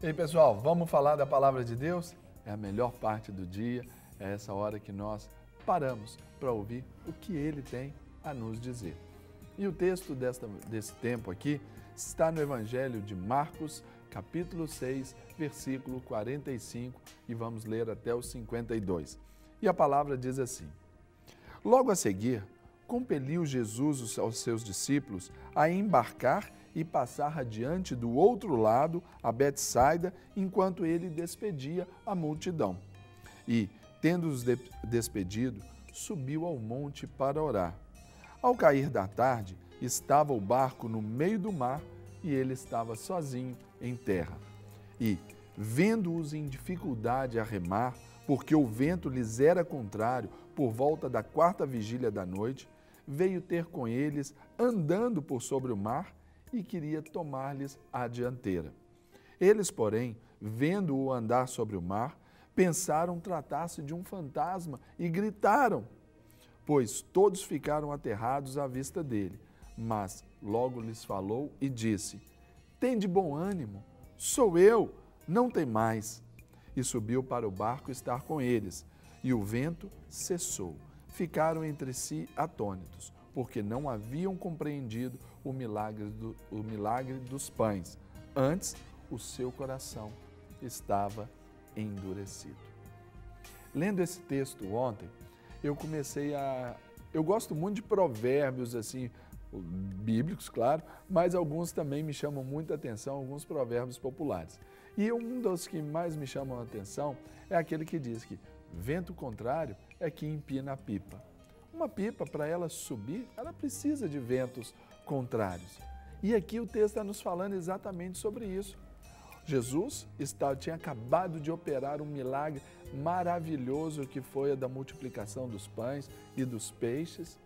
E aí, pessoal, vamos falar da palavra de Deus? É a melhor parte do dia, é essa hora que nós paramos para ouvir o que Ele tem a nos dizer. E o texto desse tempo aqui está no Evangelho de Marcos, capítulo 6, versículo 45, e vamos ler até o 52. E a palavra diz assim: Logo a seguir, compeliu Jesus aos seus discípulos a embarcar e passar adiante do outro lado, a Betsaida, enquanto ele despedia a multidão. E, tendo-os despedido, subiu ao monte para orar. Ao cair da tarde, estava o barco no meio do mar e ele estava sozinho em terra. E, vendo-os em dificuldade a remar, porque o vento lhes era contrário, por volta da 4ª vigília da noite, veio ter com eles, andando por sobre o mar, e queria tomar-lhes a dianteira. Eles, porém, vendo-o andar sobre o mar, pensaram tratar-se de um fantasma e gritaram, pois todos ficaram aterrados à vista dele. Mas logo lhes falou e disse: Tende bom ânimo, sou eu, não temais. E subiu para o barco estar com eles, e o vento cessou. Ficaram entre si atônitos, porque não haviam compreendido o milagre dos pães. Antes, o seu coração estava endurecido. Lendo esse texto ontem, eu gosto muito de provérbios assim, bíblicos, claro, mas alguns também me chamam muita atenção, alguns provérbios populares. E um dos que mais me chamam a atenção é aquele que diz que vento contrário é que empina a pipa. Uma pipa, para ela subir, ela precisa de ventos contrários. E aqui o texto está nos falando exatamente sobre isso. Jesus tinha acabado de operar um milagre maravilhoso que foi a da multiplicação dos pães e dos peixes.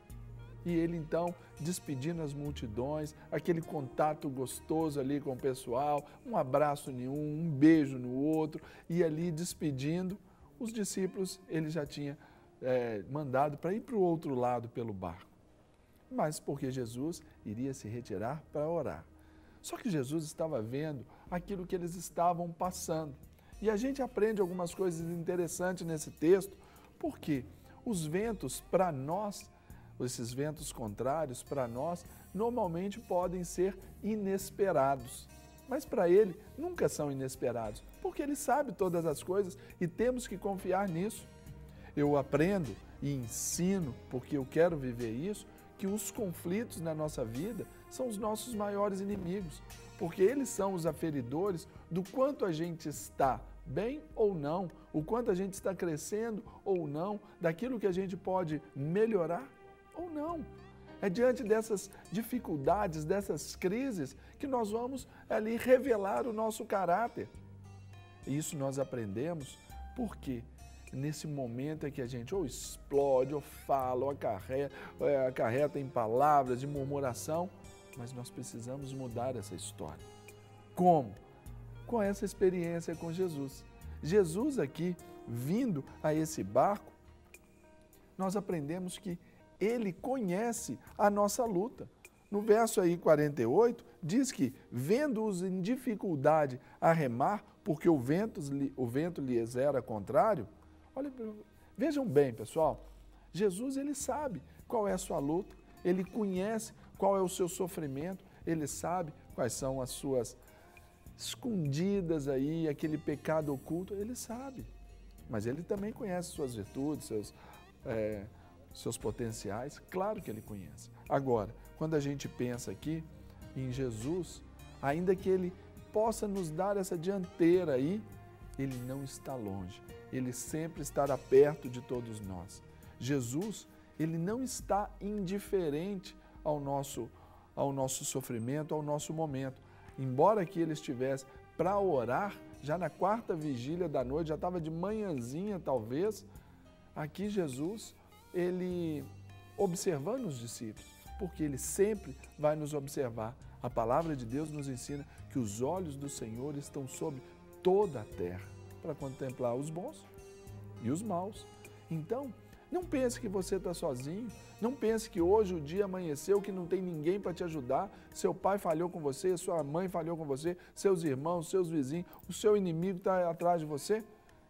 E ele então, despedindo as multidões, aquele contato gostoso ali com o pessoal, um abraço em um beijo no outro, e ali despedindo, os discípulos ele já tinha mandado para ir para o outro lado pelo barco. Mas porque Jesus iria se retirar para orar. Só que Jesus estava vendo aquilo que eles estavam passando. E a gente aprende algumas coisas interessantes nesse texto, porque os ventos para nós, esses ventos contrários para nós, normalmente podem ser inesperados. Mas para ele nunca são inesperados, porque ele sabe todas as coisas e temos que confiar nisso. Eu aprendo e ensino, porque eu quero viver isso, que os conflitos na nossa vida são os nossos maiores inimigos, porque eles são os aferidores do quanto a gente está bem ou não, o quanto a gente está crescendo ou não, daquilo que a gente pode melhorar ou não. É diante dessas dificuldades, dessas crises, que nós vamos ali revelar o nosso caráter. E isso nós aprendemos porque nesse momento é que a gente ou explode, ou fala, ou acarreta em palavras de murmuração, mas nós precisamos mudar essa história. Como? Com essa experiência com Jesus. Jesus aqui, vindo a esse barco, nós aprendemos que ele conhece a nossa luta. No verso aí 48, diz que, vendo-os em dificuldade a remar, porque o vento lhes era contrário. Olha, vejam bem, pessoal, Jesus ele sabe qual é a sua luta, ele conhece qual é o seu sofrimento, ele sabe quais são as suas escondidas aí, aquele pecado oculto, ele sabe. Mas ele também conhece suas virtudes, seus potenciais, claro que ele conhece. Agora, quando a gente pensa aqui em Jesus, ainda que ele possa nos dar essa dianteira aí, ele não está longe, ele sempre estará perto de todos nós. Jesus, ele não está indiferente ao nosso sofrimento, ao nosso momento. Embora que ele estivesse para orar, já na 4ª vigília da noite, já estava de manhãzinha talvez, aqui Jesus, ele observando os discípulos, porque ele sempre vai nos observar. A palavra de Deus nos ensina que os olhos do Senhor estão sobre toda a terra, para contemplar os bons e os maus. Então, Não pense que você está sozinho. Não pense que hoje o dia amanheceu, que não tem ninguém para te ajudar. Seu pai falhou com você, sua mãe falhou com você, seus irmãos, seus vizinhos, o seu inimigo está atrás de você.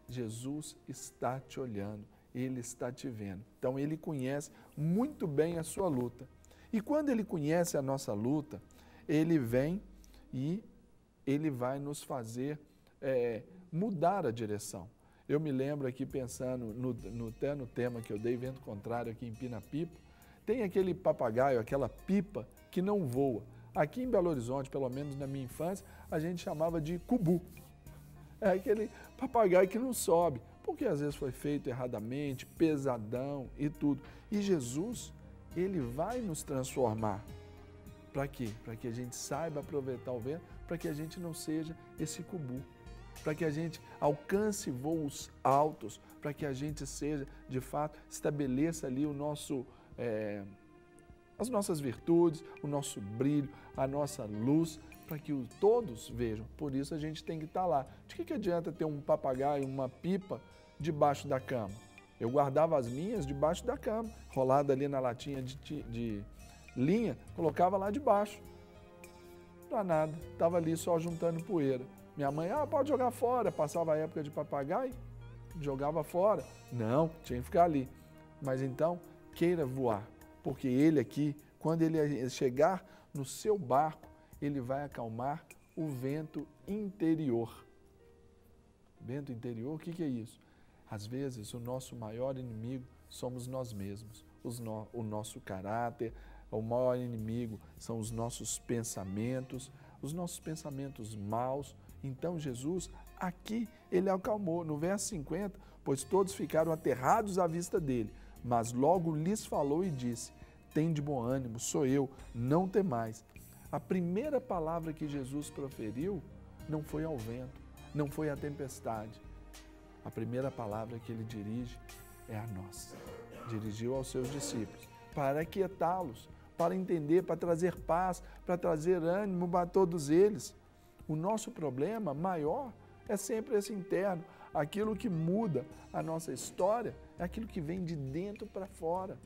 Jesus está te olhando, Ele está te vendo. Então, Ele conhece muito bem a sua luta. E quando Ele conhece a nossa luta, Ele vem e Ele vai nos fazer mudar a direção. Eu me lembro aqui pensando até no tema que eu dei, vento contrário aqui em Pina-Pipa, tem aquele papagaio, aquela pipa que não voa. Aqui em Belo Horizonte, pelo menos na minha infância, a gente chamava de cubu. É aquele papagaio que não sobe, porque às vezes foi feito erradamente, pesadão e tudo. E Jesus, Ele vai nos transformar. Para quê? Para que a gente saiba aproveitar o vento, para que a gente não seja esse cubu. Para que a gente alcance voos altos, para que a gente seja, de fato, estabeleça ali o nosso, as nossas virtudes, o nosso brilho, a nossa luz, para que todos vejam. Por isso a gente tem que estar lá. De que adianta ter um papagaio, uma pipa debaixo da cama? Eu guardava as minhas debaixo da cama, rolada ali na latinha de linha, colocava lá debaixo. Para nada, estava ali só juntando poeira. Minha mãe, pode jogar fora, passava a época de papagaio, jogava fora. Não, tinha que ficar ali. Mas então, queira voar, porque ele aqui, quando ele chegar no seu barco, ele vai acalmar o vento interior. Vento interior, o que é isso? Às vezes, o nosso maior inimigo somos nós mesmos, o nosso caráter, o maior inimigo são os nossos pensamentos maus. Então, Jesus, aqui, Ele acalmou. No verso 50, pois todos ficaram aterrados à vista dele, mas logo lhes falou e disse, tende bom ânimo, sou eu, não temais. A primeira palavra que Jesus proferiu não foi ao vento, não foi à tempestade. A primeira palavra que Ele dirige é a nós. Dirigiu aos seus discípulos, para aquietá-los, para entender, para trazer paz, para trazer ânimo para todos eles. O nosso problema maior é sempre esse interno. Aquilo que muda a nossa história é aquilo que vem de dentro para fora.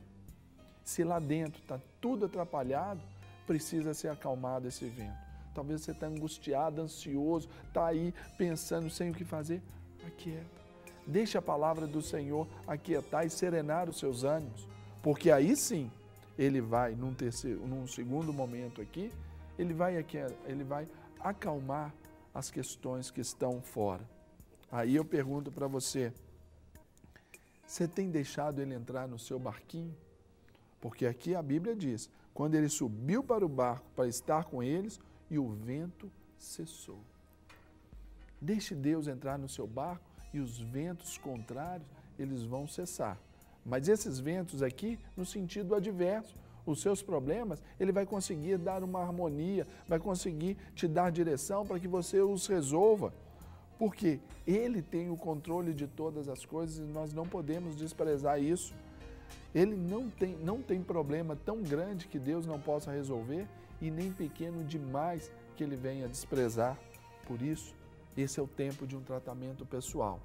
Se lá dentro está tudo atrapalhado, precisa ser acalmado esse vento. Talvez você está angustiado, ansioso, está aí pensando sem o que fazer. Aquieta. Deixe a palavra do Senhor aquietar e serenar os seus ânimos. Porque aí sim, Ele vai, num segundo momento aqui, Ele vai acalmar as questões que estão fora. Aí eu pergunto para você, você tem deixado Ele entrar no seu barquinho? Porque aqui a Bíblia diz, quando Ele subiu para o barco para estar com eles e o vento cessou. Deixe Deus entrar no seu barco e os ventos contrários, eles vão cessar. Mas esses ventos aqui, no sentido adverso, os seus problemas, Ele vai conseguir dar uma harmonia, vai conseguir te dar direção para que você os resolva. Porque Ele tem o controle de todas as coisas e nós não podemos desprezar isso. Ele não tem problema tão grande que Deus não possa resolver e nem pequeno demais que Ele venha desprezar. Por isso, esse é o tempo de um tratamento pessoal.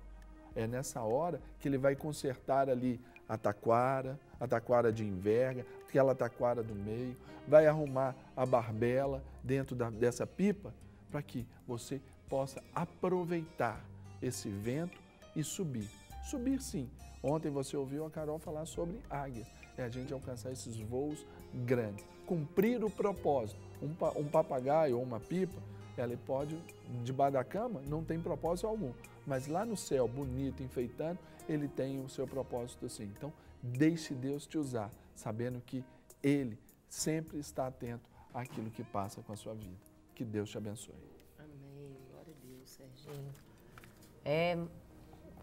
É nessa hora que Ele vai consertar ali a taquara de enverga, aquela taquara do meio, vai arrumar a barbela dentro dessa pipa para que você possa aproveitar esse vento e subir. Subir sim. Ontem você ouviu a Carol falar sobre águias. É a gente alcançar esses voos grandes. Cumprir o propósito. Um papagaio ou uma pipa, ela pode, debaixo da cama, não tem propósito algum. Mas lá no céu, bonito, enfeitando, ele tem o seu propósito assim. Então, deixe Deus te usar, sabendo que Ele sempre está atento àquilo que passa com a sua vida. Que Deus te abençoe. Amém. Glória a Deus, Serginho.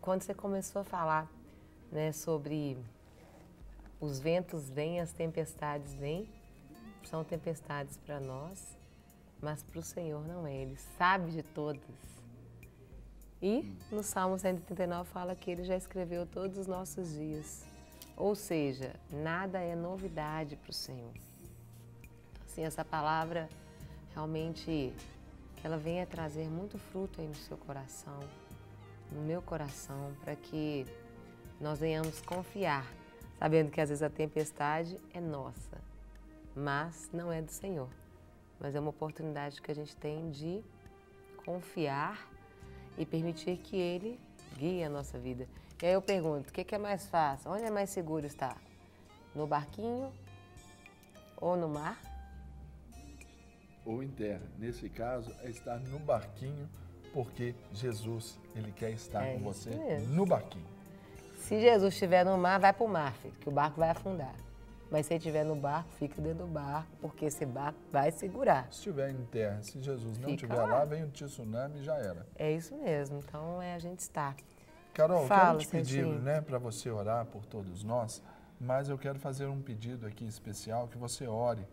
Quando você começou a falar, né, sobre os ventos vêm, as tempestades vêm, são tempestades para nós, mas para o Senhor não é. Ele sabe de todas. E no Salmo 139 fala que Ele já escreveu todos os nossos dias. Ou seja, nada é novidade para o Senhor. Assim, essa palavra realmente, que ela venha trazer muito fruto aí no seu coração, no meu coração, para que nós venhamos confiar sabendo que às vezes a tempestade é nossa, mas não é do Senhor. Mas é uma oportunidade que a gente tem de confiar e permitir que Ele guie a nossa vida. E aí eu pergunto, o que é mais fácil? Onde é mais seguro estar? No barquinho ou no mar? Ou em terra. Nesse caso, é estar no barquinho, porque Jesus, Ele quer estar com você no barquinho. Se Jesus estiver no mar, vai para o mar, filho, que o barco vai afundar. Mas se ele estiver no barco, fica dentro do barco, porque esse barco vai segurar. Se estiver em terra, se Jesus não estiver lá, vem um tsunami e já era. É isso mesmo, então é a gente estar. Carol, quero te pedir, né, para você orar por todos nós, mas eu quero fazer um pedido aqui especial, que você ore,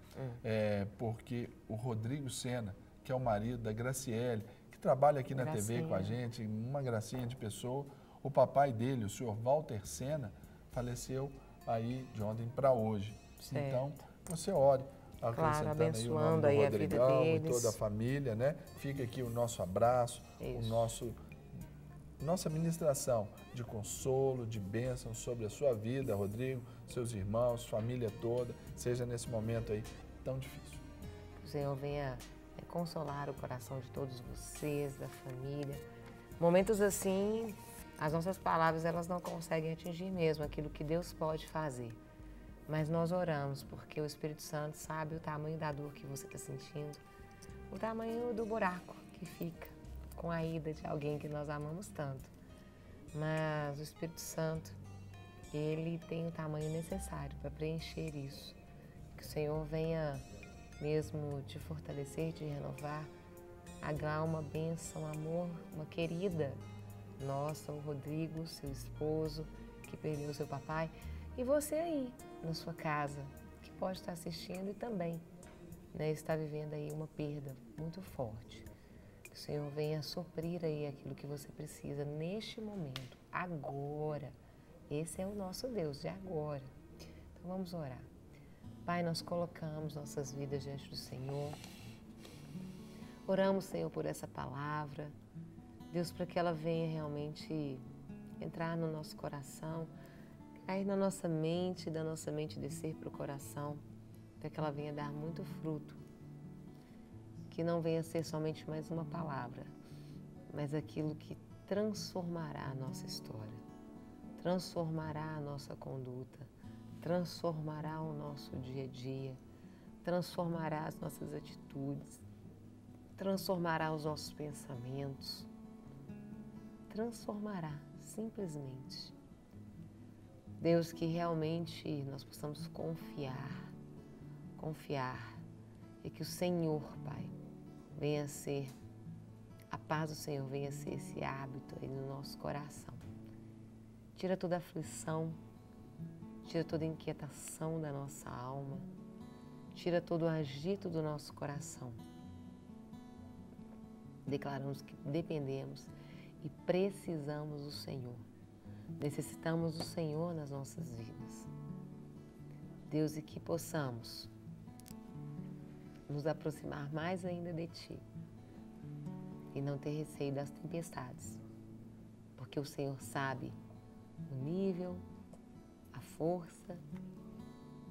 porque o Rodrigo Sena, que é o marido da Graciele, que trabalha aqui na TV com a gente, uma gracinha de pessoa, o papai dele, o senhor Walter Sena, faleceu aí de ontem para hoje. Certo. Então, você ore, acrescentando abençoando aí o nome do a vida Rodrigão deles. E toda a família, né? Fica aqui o nosso abraço, nossa ministração de consolo, de bênção sobre a sua vida, Rodrigo, seus irmãos, família toda, seja nesse momento aí tão difícil. Que o Senhor venha consolar o coração de todos vocês, da família. Momentos assim, as nossas palavras, elas não conseguem atingir mesmo aquilo que Deus pode fazer. Mas nós oramos, porque o Espírito Santo sabe o tamanho da dor que você está sentindo, o tamanho do buraco que fica com a ida de alguém que nós amamos tanto. Mas o Espírito Santo, ele tem o tamanho necessário para preencher isso. Que o Senhor venha mesmo te fortalecer, te renovar, agregar uma bênção, amor, uma querida nossa, o Rodrigo, seu esposo, que perdeu seu papai, e você aí, na sua casa, que pode estar assistindo e também, né, está vivendo aí uma perda muito forte. Que o Senhor venha suprir aí aquilo que você precisa neste momento, agora. Esse é o nosso Deus de agora. Então vamos orar. Pai, nós colocamos nossas vidas diante do Senhor. Oramos, Senhor, por essa palavra. Deus, para que ela venha realmente entrar no nosso coração, cair na nossa mente, da nossa mente descer para o coração, para que ela venha dar muito fruto. Que não venha ser somente mais uma palavra, mas aquilo que transformará a nossa história, transformará a nossa conduta, transformará o nosso dia a dia, transformará as nossas atitudes, transformará os nossos pensamentos, transformará simplesmente. Deus, que realmente nós possamos confiar e que o Senhor, Pai, venha ser, a paz do Senhor venha ser esse hábito aí no nosso coração. Tira toda aflição, tira toda inquietação da nossa alma, tira todo o agito do nosso coração. Declaramos que dependemos e precisamos do Senhor. Necessitamos do Senhor nas nossas vidas. Deus, e que possamos nos aproximar mais ainda de Ti e não ter receio das tempestades, porque o Senhor sabe o nível, a força,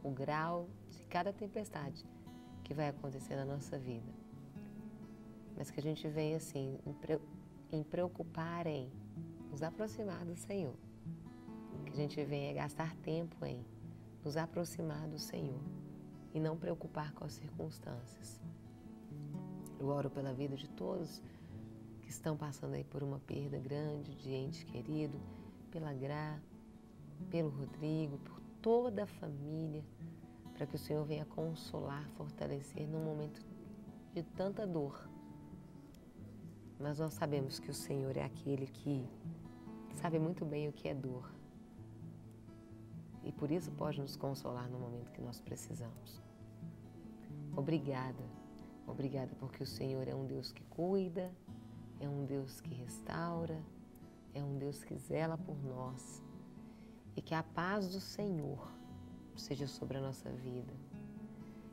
o grau de cada tempestade que vai acontecer na nossa vida. Mas que a gente venha assim, em preocupar em nos aproximar do Senhor. Que a gente venha gastar tempo em nos aproximar do Senhor e não preocupar com as circunstâncias. Eu oro pela vida de todos que estão passando aí por uma perda grande de ente querido, pela Gra, pelo Rodrigo, por toda a família, para que o Senhor venha consolar, fortalecer num momento de tanta dor. Mas nós sabemos que o Senhor é aquele que sabe muito bem o que é dor. E por isso pode nos consolar no momento que nós precisamos. Obrigada. Obrigada porque o Senhor é um Deus que cuida, é um Deus que restaura, é um Deus que zela por nós. E que a paz do Senhor seja sobre a nossa vida.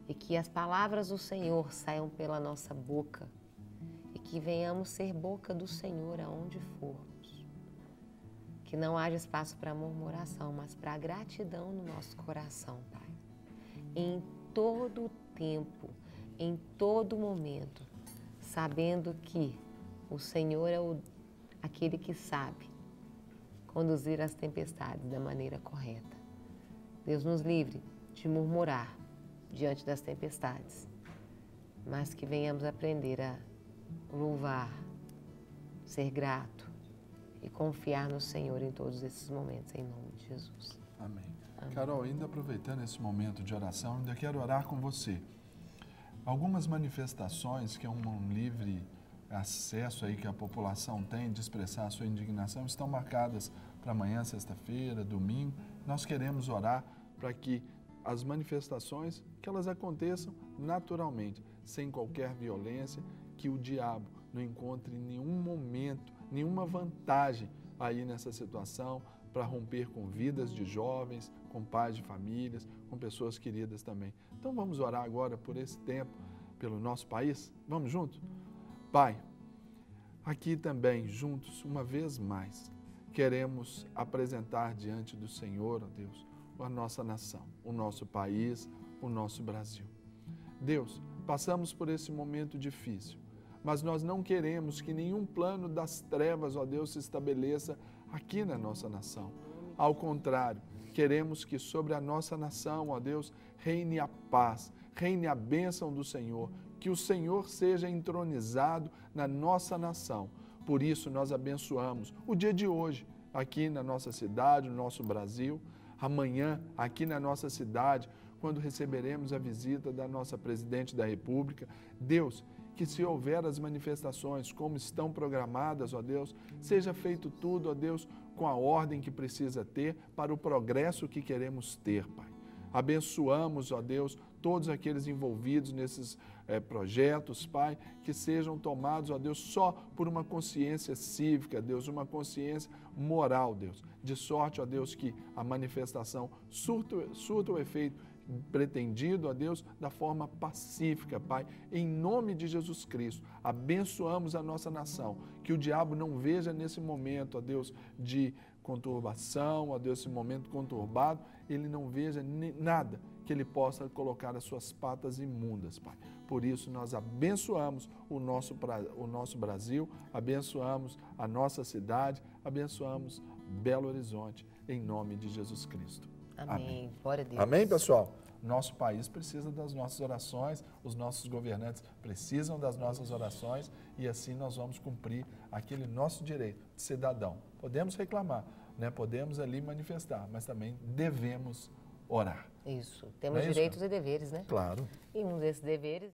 E que as palavras do Senhor saiam pela nossa boca. E que venhamos ser boca do Senhor aonde formos. que não haja espaço para murmuração, mas para gratidão no nosso coração, Pai. Em todo tempo, em todo momento, sabendo que o Senhor é aquele que sabe conduzir as tempestades da maneira correta. Deus nos livre de murmurar diante das tempestades, mas que venhamos aprender a louvar, ser grato e confiar no Senhor em todos esses momentos, em nome de Jesus. Amém. Carol, ainda aproveitando esse momento de oração, ainda quero orar com você. Algumas manifestações que é um livre acesso aí que a população tem de expressar a sua indignação estão marcadas para amanhã, sexta-feira, domingo. Nós queremos orar para que as manifestações, que elas aconteçam naturalmente, sem qualquer violência, que o diabo não encontre nenhum momento, nenhuma vantagem aí nessa situação para romper com vidas de jovens, com pais de famílias, com pessoas queridas também. Então vamos orar agora por esse tempo, pelo nosso país? Vamos juntos? Pai, aqui também juntos, uma vez mais, queremos apresentar diante do Senhor, ó Deus, a nossa nação, o nosso país, o nosso Brasil. Deus, passamos por esse momento difícil, mas nós não queremos que nenhum plano das trevas, ó Deus, se estabeleça aqui na nossa nação. Ao contrário, queremos que sobre a nossa nação, ó Deus, reine a paz, reine a bênção do Senhor, que o Senhor seja entronizado na nossa nação. Por isso nós abençoamos o dia de hoje, aqui na nossa cidade, no nosso Brasil, amanhã, aqui na nossa cidade, quando receberemos a visita da nossa Presidente da República. Deus, que se houver as manifestações como estão programadas, ó Deus, seja feito tudo, ó Deus, com a ordem que precisa ter para o progresso que queremos ter, Pai. Abençoamos, ó Deus, todos aqueles envolvidos nesses projetos, Pai, que sejam tomados, ó Deus, só por uma consciência cívica, Deus, uma consciência moral, Deus. De sorte, ó Deus, que a manifestação surta o efeito pretendido, ó Deus, da forma pacífica, Pai, em nome de Jesus Cristo. Abençoamos a nossa nação, que o diabo não veja nesse momento, ó Deus, de conturbação, ó Deus, esse momento conturbado, ele não veja nada que ele possa colocar as suas patas imundas, Pai. Por isso, nós abençoamos o nosso Brasil, abençoamos a nossa cidade, abençoamos Belo Horizonte, em nome de Jesus Cristo. Amém. Glória a Deus. Amém, pessoal? Nosso país precisa das nossas orações, os nossos governantes precisam das nossas orações e assim nós vamos cumprir aquele nosso direito de cidadão. Podemos reclamar, né? Podemos ali manifestar, mas também devemos orar. Isso. Temos direitos e deveres, né? Claro. E um desses deveres